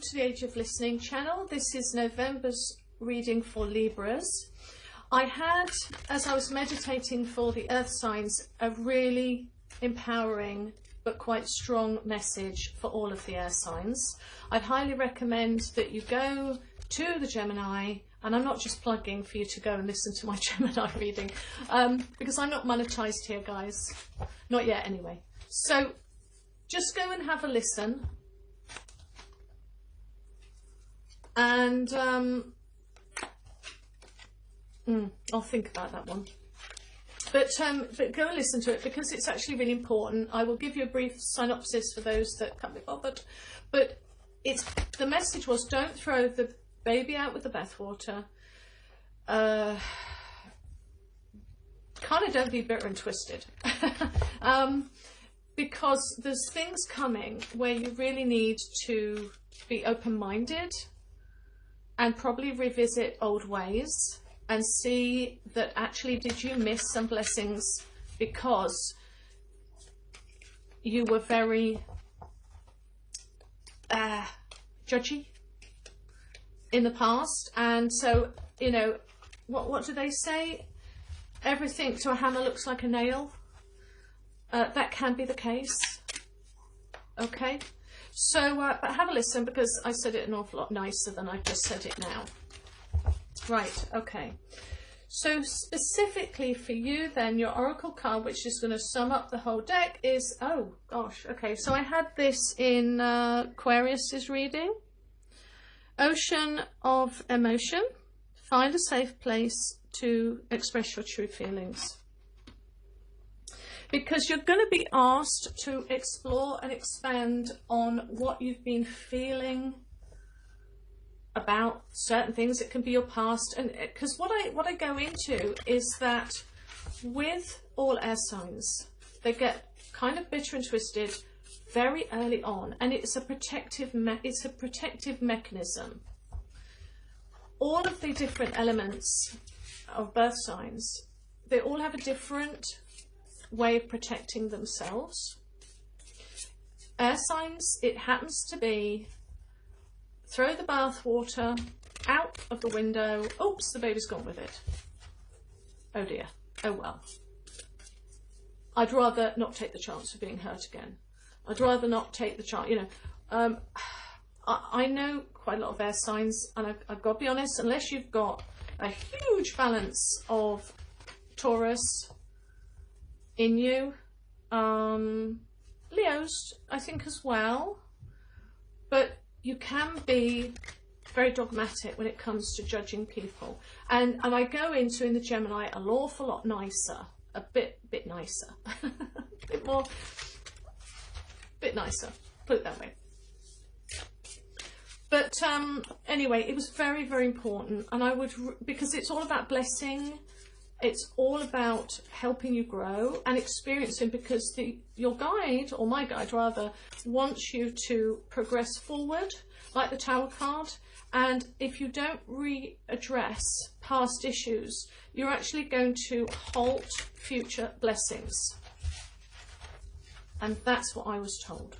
to the Age of Listening channel. This is November's reading for Libras. I had, as I was meditating for the earth signs, a really empowering but quite strong message for all of the air signs. I'd highly recommend that you go to the Gemini, and I'm not just plugging for you to go and listen to my Gemini reading, because I'm not monetized here, guys. Not yet, anyway. So just go and have a listen. And I'll think about that one. But go and listen to it, because it's actually really important. I will give you a brief synopsis for those that can't be bothered. But the message was, don't throw the baby out with the bathwater. Kind of don't be bitter and twisted. Because there's things coming where you really need to be open-minded and probably revisit old ways and see that actually did you miss some blessings because you were very judgy in the past. And so, you know, what do they say? Everything to a hammer looks like a nail. That can be the case. Okay. So, but have a listen, because I said it an awful lot nicer than I just said it now. Right, okay. So specifically for you then, your oracle card, which is going to sum up the whole deck, is, oh gosh, okay. So I had this in Aquarius's reading. Ocean of emotion. Find a safe place to express your true feelings. Because you're going to be asked to explore and expand on what you've been feeling about certain things. It can be your past, and because what I go into is that with all air signs, they get kind of bitter and twisted very early on, and it's a protective mechanism. All of the different elements of birth signs, they all have a different way of protecting themselves. Air signs, it happens to be throw the bath water out of the window. Oops, the baby's gone with it. Oh dear. Oh well. I'd rather not take the chance of being hurt again. I'd rather not take the chance, you know. I know quite a lot of air signs, and I've got to be honest, unless you've got a huge balance of Taurus in you, Leos, I think, as well, but you can be very dogmatic when it comes to judging people, and I go into, in the Gemini, an awful lot nicer, a bit nicer, a bit more, bit nicer, put it that way. But anyway, it was very, very important, and I would, because it's all about blessing. It's all about helping you grow and experiencing, because your guide, or my guide rather, wants you to progress forward, like the Tower card. And if you don't readdress past issues, you're actually going to halt future blessings. And that's what I was told.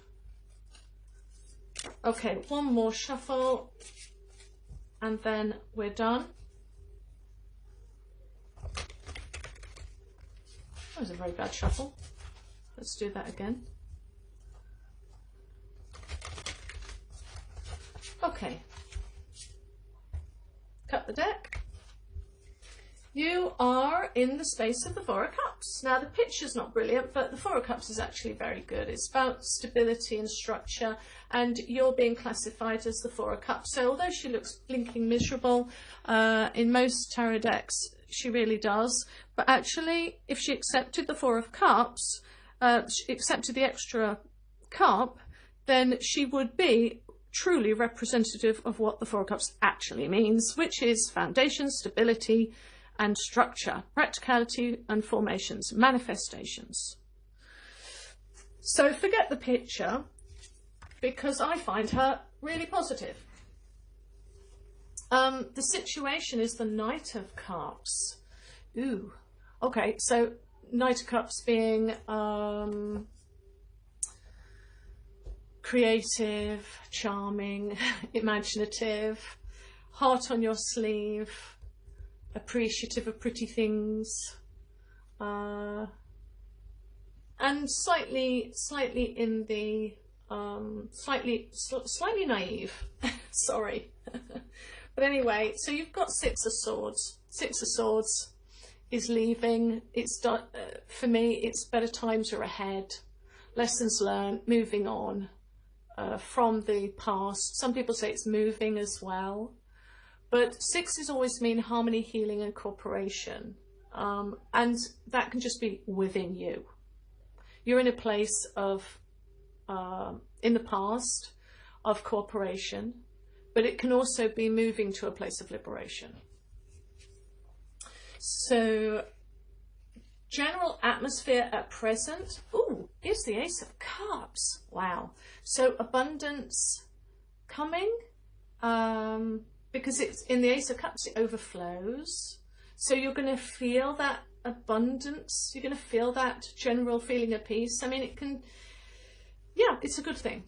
Okay, one more shuffle, and then we're done. That was a very bad shuffle. Let's do that again. Okay. Cut the deck. You are in the space of the Four of Cups. Now, the picture's not brilliant, but the Four of Cups is actually very good. It's about stability and structure, and you're being classified as the Four of Cups. So although she looks blinking miserable, in most tarot decks, she really does. But actually, if she accepted the Four of Cups, accepted the extra cup, then she would be truly representative of what the Four of Cups actually means, which is foundation, stability, and structure, practicality and formations, manifestations. So forget the picture, because I find her really positive. The situation is the Knight of Cups. Ooh, okay, so Knight of Cups being creative, charming, imaginative, heart on your sleeve, appreciative of pretty things, and slightly in the slightly naive. Sorry. But anyway, so you've got Six of Swords. Six of Swords is leaving. It's done. For me, it's better times are ahead. Lessons learned, moving on from the past. Some people say it's moving as well. But sixes always mean harmony, healing and cooperation. And that can just be within you. You're in a place of, in the past, of cooperation. But it can also be moving to a place of liberation. So, general atmosphere at present. Ooh, here's the Ace of Cups. Wow. So, abundance coming. Because it's in the Ace of Cups, it overflows. So, you're going to feel that abundance. You're going to feel that general feeling of peace. I mean, it can, yeah, it's a good thing.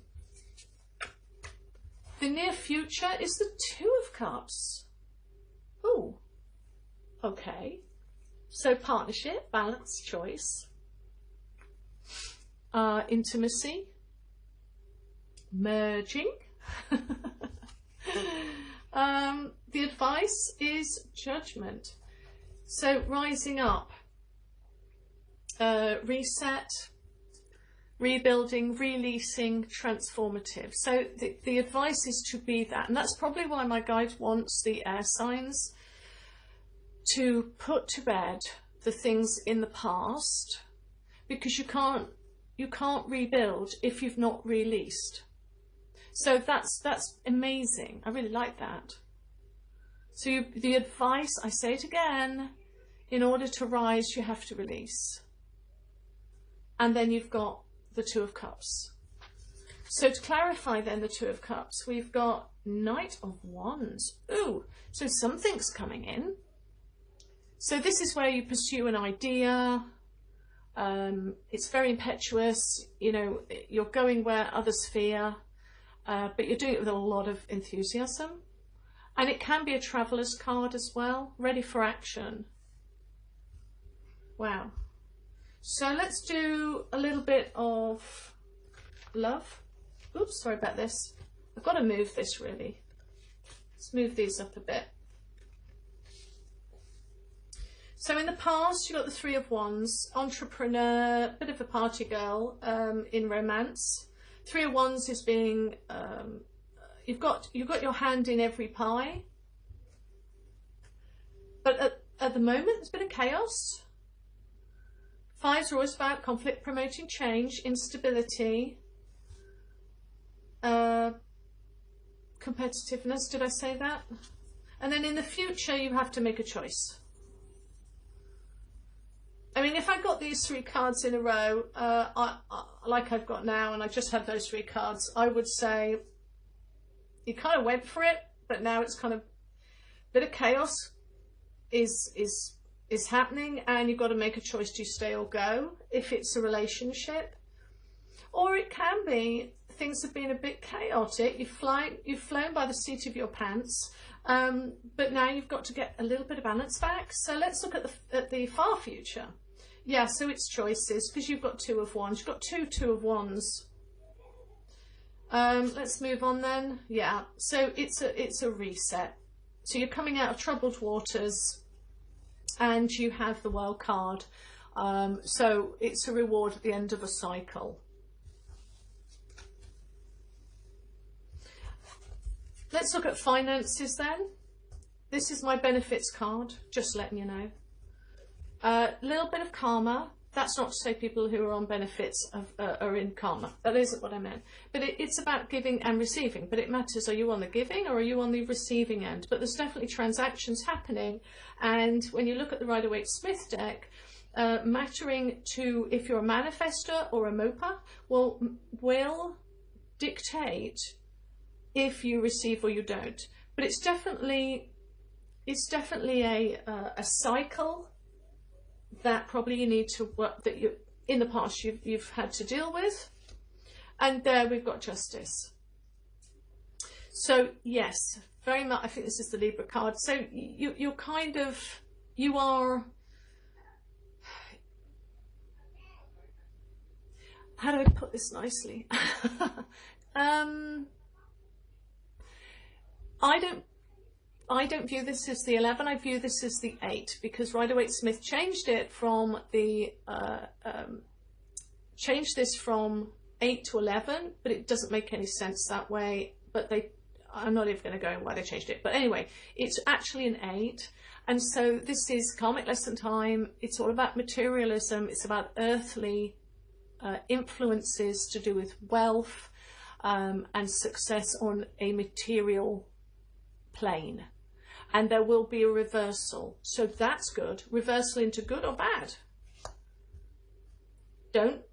The near future is the Two of Cups. Oh, okay. So partnership, balance, choice, intimacy, merging. The advice is judgment. So rising up, reset, rebuilding, releasing, transformative. So the advice is to be that. And that's probably why my guide wants the air signs to put to bed the things in the past, because you can't rebuild if you've not released. So that's amazing. I really like that. So the advice, I say it again, in order to rise, you have to release. And then you've got the Two of Cups. So to clarify then the Two of Cups, we've got Knight of Wands. Ooh, so something's coming in. So this is where you pursue an idea. It's very impetuous. You know, you're going where others fear, but you're doing it with a lot of enthusiasm. And it can be a traveler's card as well, ready for action. Wow. So let's do a little bit of love. Oops, sorry about this. I've got to move this really. Let's move these up a bit. So in the past, you got the Three of Wands, entrepreneur, bit of a party girl in romance. Three of Wands is being, you've got your hand in every pie. But at the moment, there's a bit of chaos. Fives are always about conflict, promoting change, instability, competitiveness. Did I say that? And then in the future, you have to make a choice. I mean, if I got these three cards in a row, like I've got now, and I just had those three cards, I would say you kind of went for it, but now it's kind of a bit of chaos is happening, and you've got to make a choice: do you stay or go, if it's a relationship. Or it can be things have been a bit chaotic, you've flown by the seat of your pants, but now you've got to get a little bit of balance back. So let's look at the far future. Yeah, so it's choices, because you've got Two of Wands. You've got Two of Wands. Let's move on then. Yeah, so it's a reset. So you're coming out of troubled waters, and you have the World card. So it's a reward at the end of a cycle. Let's look at finances then. This is my benefits card, just letting you know. A little bit of karma. That's not to say people who are on benefits are in karma. That isn't what I meant. But it's about giving and receiving. But it matters, are you on the giving or are you on the receiving end? But there's definitely transactions happening. And when you look at the Rider-Waite-Smith deck, mattering to if you're a manifestor or a moper will dictate if you receive or you don't. But it's definitely a cycle that probably you need to work, that you in the past you've had to deal with. And there we've got justice. So yes, very much, I think this is the Libra card. So you're kind of, you are, how do I put this nicely? I don't view this as the 11, I view this as the 8, because Rider-Waite-Smith changed it from the, changed this from 8 to 11, but it doesn't make any sense that way. But I'm not even going to go in why they changed it. But anyway, it's actually an 8. And so this is karmic lesson time. It's all about materialism. It's about earthly influences to do with wealth and success on a material plane. And there will be a reversal. So that's good. Reversal into good or bad. Don't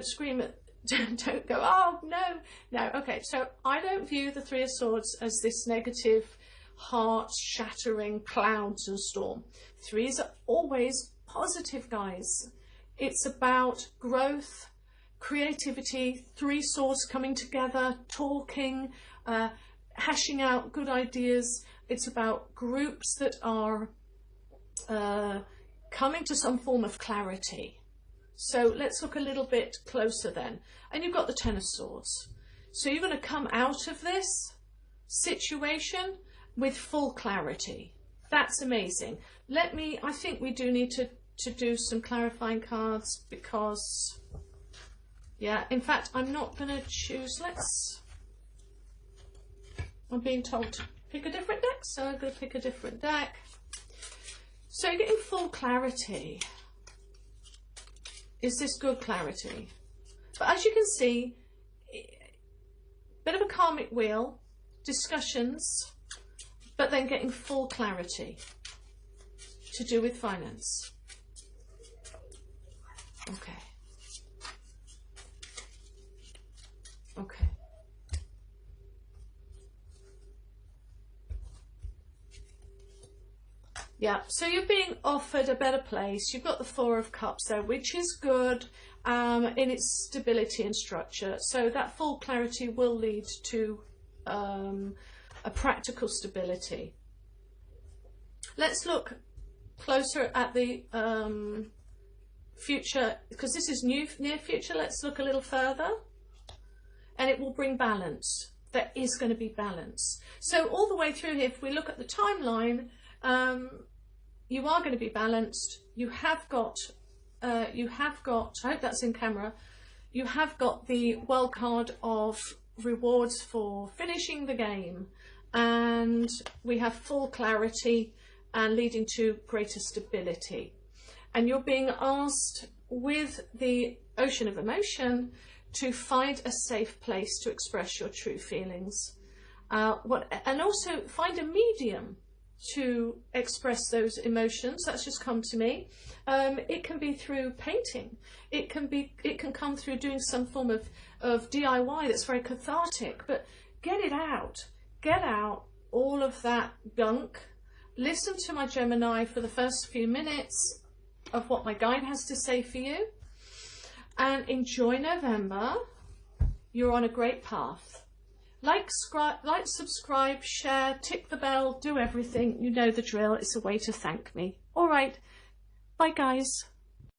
scream at, don't go, oh no. Okay, so I don't view the Three of Swords as this negative, heart-shattering clouds and storm. Threes are always positive, guys. It's about growth, creativity, three swords coming together, talking, hashing out good ideas. It's about groups that are coming to some form of clarity. So let's look a little bit closer then. And you've got the Ten of Swords. So you're going to come out of this situation with full clarity. That's amazing. I think we do need to do some clarifying cards because, yeah, in fact, I'm not going to choose, I'm being told to pick a different deck, so I'm going to pick a different deck. So you're getting full clarity. Is this good clarity? But as you can see, bit of a karmic wheel, discussions, but then getting full clarity to do with finance. Okay. Okay. Yeah, so you're being offered a better place. You've got the Four of Cups there, which is good in its stability and structure. So that full clarity will lead to a practical stability. Let's look closer at the future, because this is near future. Let's look a little further, and it will bring balance. There is going to be balance. So all the way through here, if we look at the timeline, you are going to be balanced. You have got, I hope that's in camera, you have got the wild card of rewards for finishing the game, and we have full clarity and leading to greater stability. And you're being asked with the Ocean of Emotion to find a safe place to express your true feelings, and also find a medium to express those emotions. That's just come to me. It can be through painting. It can come through doing some form of DIY that's very cathartic. But get it out. Get out all of that gunk. Listen to my Gemini for the first few minutes of what my guide has to say for you, and enjoy November. You're on a great path. Like, subscribe, share, tick the bell, do everything. You know the drill. It's a way to thank me. All right. Bye, guys.